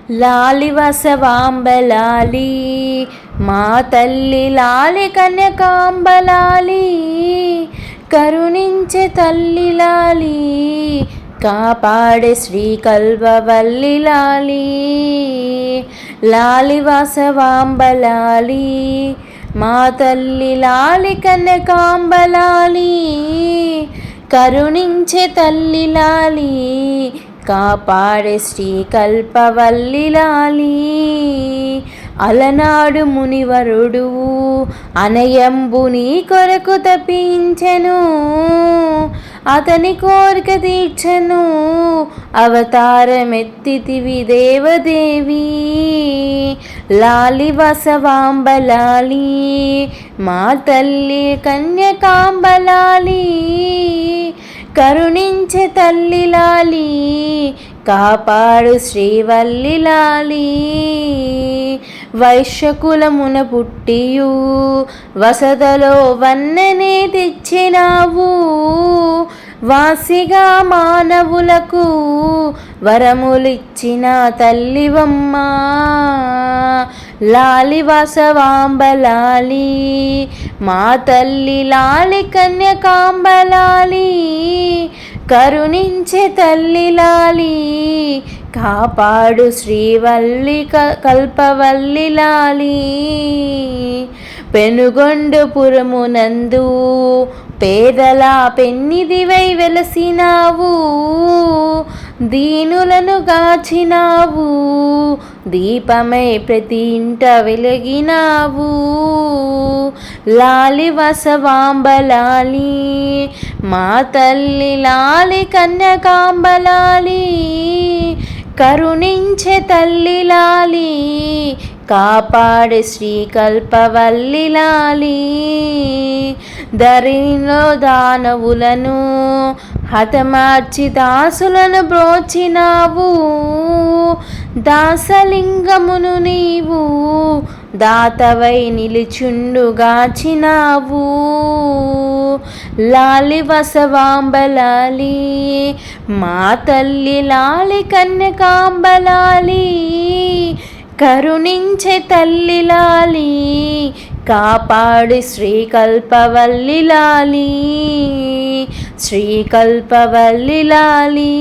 లాలి వసవాంబలాలి మా తల్లి లాలి కన్యకాంబలాలి కరుణించే తల్లి లాలి కాపాడే శ్రీకల్పవల్లి లాలి లాలి వసవాంబలాలి మా తల్లి లాలి కన్యకాంబలాలి కరుణించే తల్లి లాలి కాపాడే శ్రీకల్పవల్లి లాలి అలనాడు మునివరుడు అనయంబు నీ కొరకు తప్పించెను అతని కోరిక తీర్చెను అవతారమెత్తితివి దేవదేవి లాలి వసవాంబలాలి మా తల్లి కన్యకాంబలాలి కరుణించే తల్లి లాలి కాపాడు శ్రీవల్లి లాలి వైశ్యకులమున పుట్టియు వసదలో వన్నెనే తెచ్చినావు వాసిగా మానవులకు వరములిచ్చిన తల్లివమ్మా లాలి వసవాంబలాలి మా తల్లి లాలి కన్యకాంబలాలి కరుణించే తల్లి లాలి కాపాడు శ్రీవల్లి కల్పవల్లి లాలి పెనుగొండపురమునందు పేదల పెన్నిదివై వెలసినావు దీనులను గాచినావు దీపమై ప్రతి ఇంట వెలిగినావు లాలి వసవాంబలాలి మా తల్లి లాలి కన్యకాంబలాలి కరుణించే తల్లి లాలి కాపాడే శ్రీకల్పవల్లి లాలి ధరణిలో దానవులను హతమార్చి దాసులను బ్రోచినావు దాసలింగమును నీవు దాతవై నిలుచుండుగాచినావు లాలి వసవాంబలాలి మా తల్లి లాలి కన్యకాంబలాలి కరుణించే తల్లి లాలి కాపాడు శ్రీకల్పవల్లి లాలి శ్రీకల్పవల్లి లాలి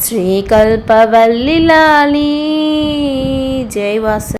శ్రీకల్పవల్లి లాలి జై వాసవి.